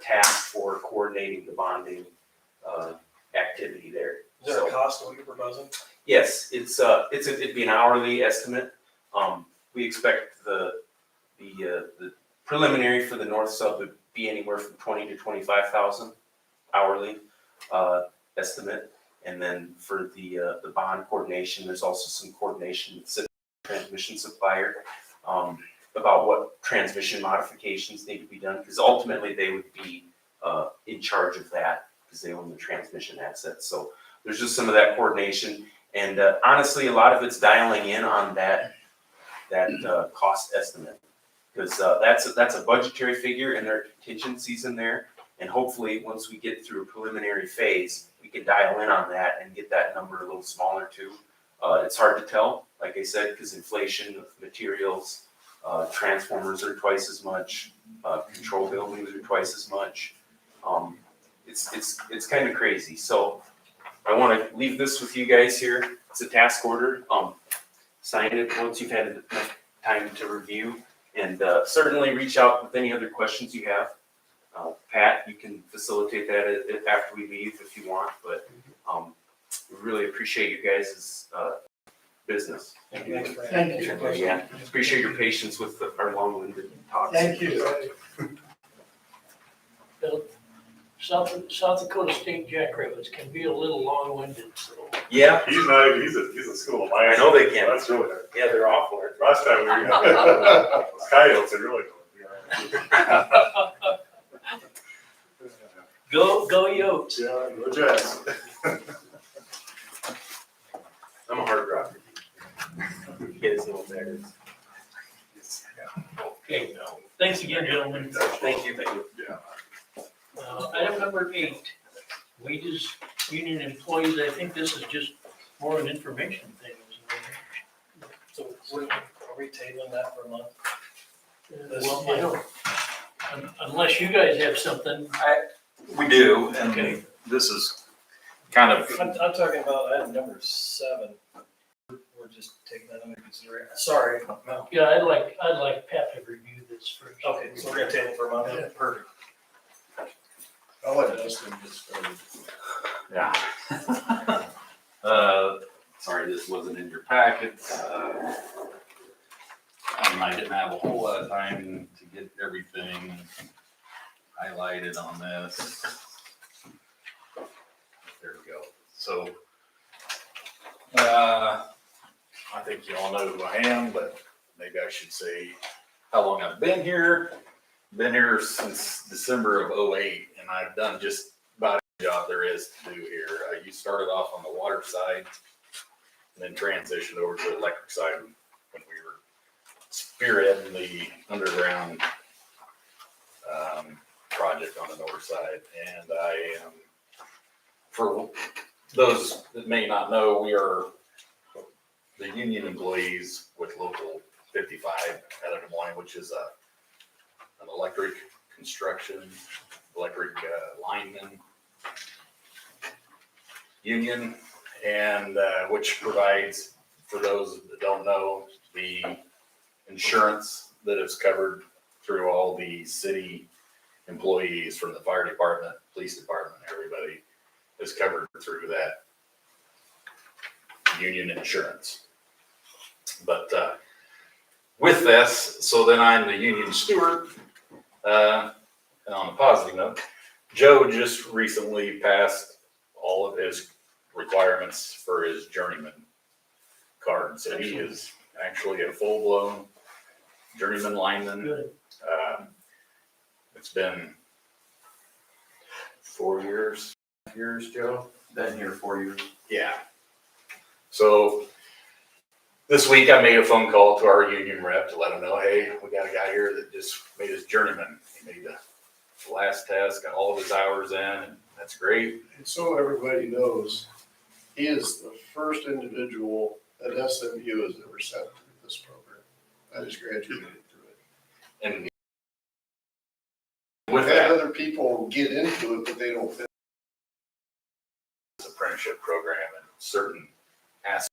task for coordinating the bonding activity there. Is there a cost to what you're proposing? Yes, it'd be an hourly estimate. We expect the preliminary for the north sub would be anywhere from 20 to 25,000 hourly estimate, and then for the bond coordination, there's also some coordination with the transmission supplier about what transmission modifications need to be done, because ultimately they would be in charge of that because they own the transmission assets. So there's just some of that coordination, and honestly, a lot of it's dialing in on that cost estimate, because that's a budgetary figure and there are contingencies in there, and hopefully once we get through a preliminary phase, we can dial in on that and get that number a little smaller too. It's hard to tell, like I said, because inflation of materials, transformers are twice as much, control buildings are twice as much. It's kind of crazy. So I want to leave this with you guys here. It's a task order. Sign it once you've had enough time to review, and certainly reach out with any other questions you have. Pat, you can facilitate that after we leave if you want, but we really appreciate you guys' business. Thank you. Thank you. Yeah, appreciate your patience with our long-winded talks. Thank you. South Dakota State Jackrabbits can be a little long-winded, so. Yeah, He's not, he's a school of mine. I know they can. That's really hard. Yeah, they're awful. Last time we had coyotes, are really Go Yotes. yeah, go Jets. I'm a hard rocker. You guys know what that is. Okay, thanks again, gentlemen. Thank you. Yeah. Item number 8, wages, union employees. I think this is just more an information thing, isn't So are we tabling that for a month? it? Well, I don't, unless you guys have something. We do, and Okay. this is kind of, I'm talking about item number 7. We're just taking that under consideration. Sorry, no. Yeah, I'd like Pat to review this first. Okay, so we're gonna table for a month. Yeah. Perfect. I'll let Justin get started. yeah. Sorry, this wasn't in your packet. I didn't have a whole lot of time to get everything highlighted on this. There we go. So, I think you all know who I am, but maybe I should say how long I've been here. Been here since December of '08, and I've done just about every job there is to do here. You started off on the water side, and then transitioned over to the electric side when we were spearheading the underground project on the north side. And I am, for those that may not know, we are the union employees with Local 55 out of Des Moines, which is an electric construction, electric lineman union, and which provides, for those that don't know, the insurance that is covered through all the city employees, from the fire department, police department, everybody is covered through that union insurance. But with this, so then I'm the union steward. And on a positive note, Joe just recently passed all of his requirements for his journeyman card. So he is actually a full-blown journeyman lineman. Good. It's been 4 years, Joe? Been here 4 years. Yeah. So this week I made a phone call to our union rep to let him know, hey, we got a guy here that just made his journeyman. He made the last test, got all of his hours in, and that's great. And so everybody knows, he is the first individual that SMU has ever sent through this program. That is graduated through it. And We've with had that, other people get into it, but they don't fit. it's apprenticeship program and certain aspects.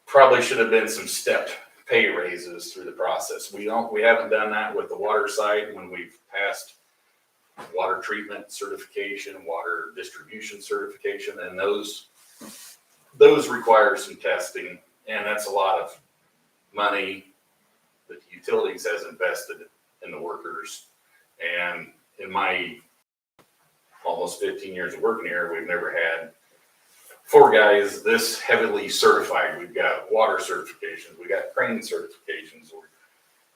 Probably should have been some stepped pay raises through the process. We haven't done that with the water side when we've passed passed water treatment certification, water distribution certification, and those require some testing, and that's a lot of money that the utilities has invested in the workers. And in my almost 15 years of working here, we've never had 4 guys this heavily certified. We've got water certifications, we got crane certifications,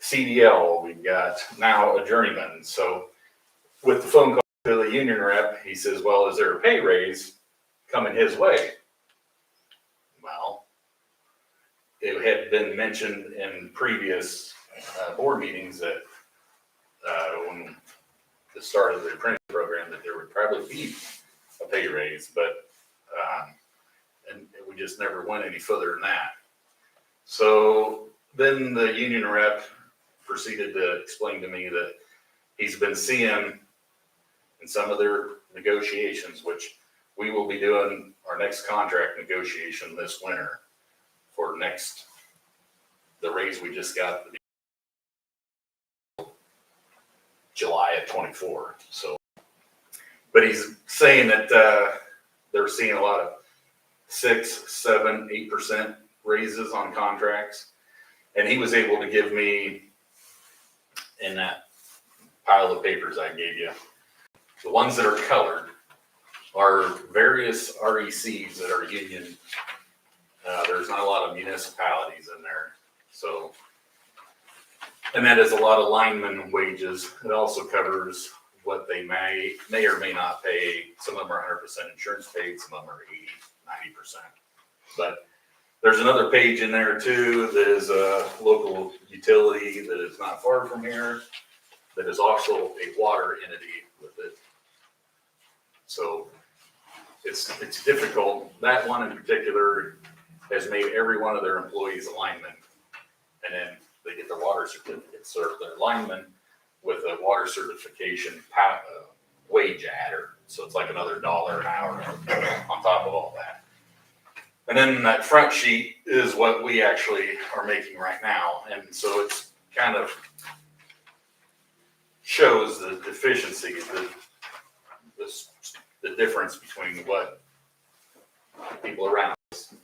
CDL, we've got now a journeyman. So with the phone call to the union rep, he says, well, is there a pay raise coming his way? Well, it had been mentioned in previous board meetings that when the start of the apprentice program that there would probably be a pay raise, but and we just never went any further than that. So then the union rep proceeded to explain to me that he's been seeing in some of their negotiations, which we will be doing our next contract negotiation this winter for the raise we just got July of 24. So, but he's saying that they're seeing a lot of 6, 7, 8% raises on contracts. And he was able to give me, in that pile of papers I gave you, the ones that are colored are various RECs that are union. There's not a lot of municipalities in there. So, and that is a lot of lineman wages. It also covers what they may or may not pay. Some of them are 100% insurance paid, some of them are 80, 90%. But there's another page in there too that is a local utility that is not far from here that is also a water entity with it. So it's difficult. That one in particular has made every one of their employees a lineman, and then they get their water certificate. So they're linemen with a water certification wage adder. So it's like another $1 an hour on top of all that. And then that front sheet is what we actually are making right now. And so it's kind of shows the deficiency, the difference between what people around us,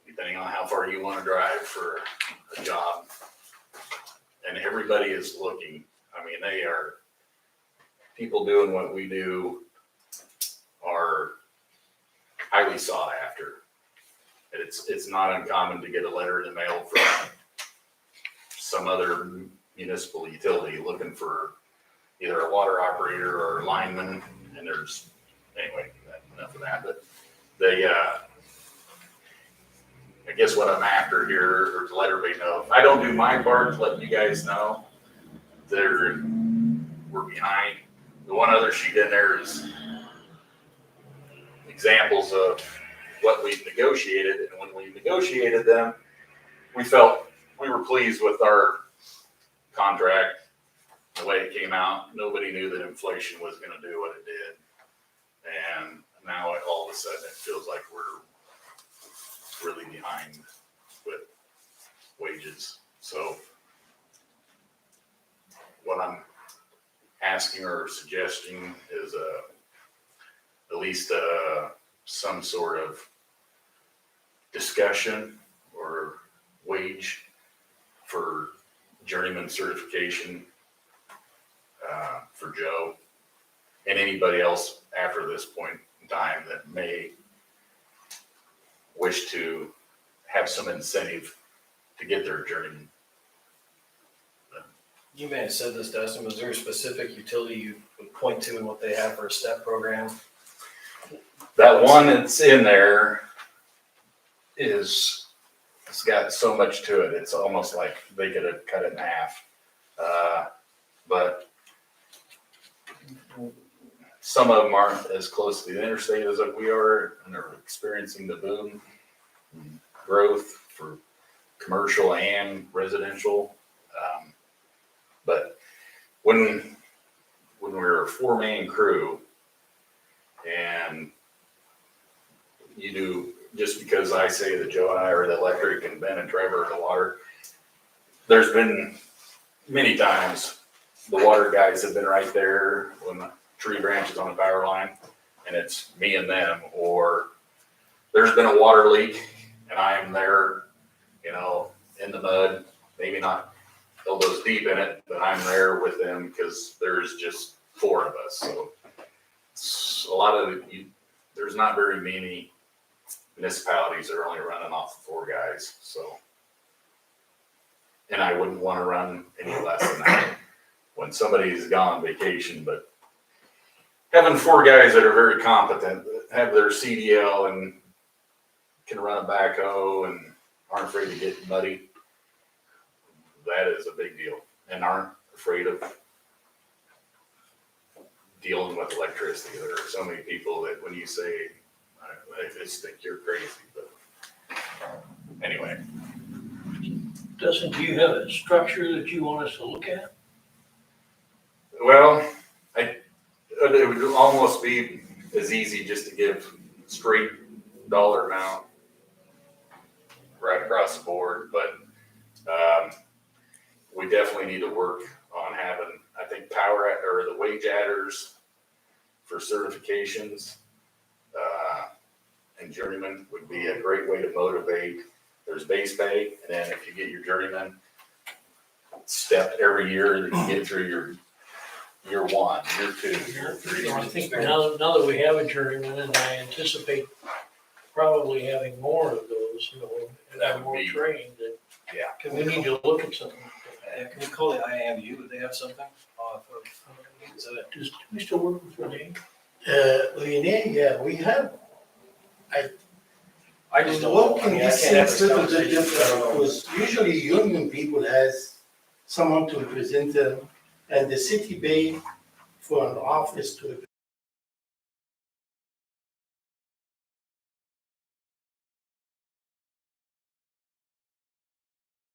depending on how far you want to drive for a job. And everybody is looking. I mean, they are, people doing what we do are highly sought after. It's not uncommon to get a letter in the mail from some other municipal utility looking for either a water operator or a lineman. And there's, anyway, enough of that. But they, I guess what I'm after here, or to let everybody know, I don't do my part to let you guys know we're behind. The one other sheet in there is examples of what we've negotiated, and when we negotiated them, we felt we were pleased with our contract, the way it came out. Nobody knew that inflation was going to do what it did, and now all of a sudden it feels like we're really behind with wages. So what I'm asking or suggesting is at least some sort of discussion or wage for journeyman certification for Joe and anybody else after this point in time that may wish to have some incentive to get their journeyman. You may have said this, Dustin, was there a specific utility you would point to in what they have for a STEP program? That one that's in there it's got so much to it. It's almost like they could have cut it in half. But some of them aren't as close to the interstate as we are, and they're experiencing the boom growth for commercial and residential. But when we're a 4-man crew, and you do, just because I say that Joe and I are the electric and Ben and Trevor are the water, there's been many times the water water guys have been right there when the tree branches on the power line, and it's me and them. Or there's been a water leak, and I am there, you know, in the mud, maybe not elbows deep in it, but I'm there with them because there's just 4 of us. So it's a lot of there's not very many municipalities that are only running off of 4 guys. So, and I wouldn't want to run any less than that when somebody's gone vacation. But having 4 guys that are very competent, that have their CDL and can run a backhoe and aren't afraid to get muddy, that is a big deal, and aren't afraid of dealing with electricity. There are so many people that when you say, I just think you're crazy, but anyway. Dustin, do you have a structure that you want us to look at? Well, it would almost be as easy just to give straight dollar amount right across the board, but we definitely need to work on having, I think, or the wage adders for certifications and journeyman would be a great way to motivate. There's base pay, and then if you get your journeyman step every year, that you get through your year 1, year 2, year 3. I think now that we have a journeyman, and I anticipate probably having more of those, you know, and That have would more be- trained, that, Yeah. can we need to look at something like Can we call the IAMU, would they have something? Is that that? Do we still work with Renee? Renee, yeah, we have. I just don't know. Work I in mean, I this can't have sense this little bit conversation. I different, don't know. because usually union people has someone to represent them, and the city pay for an office to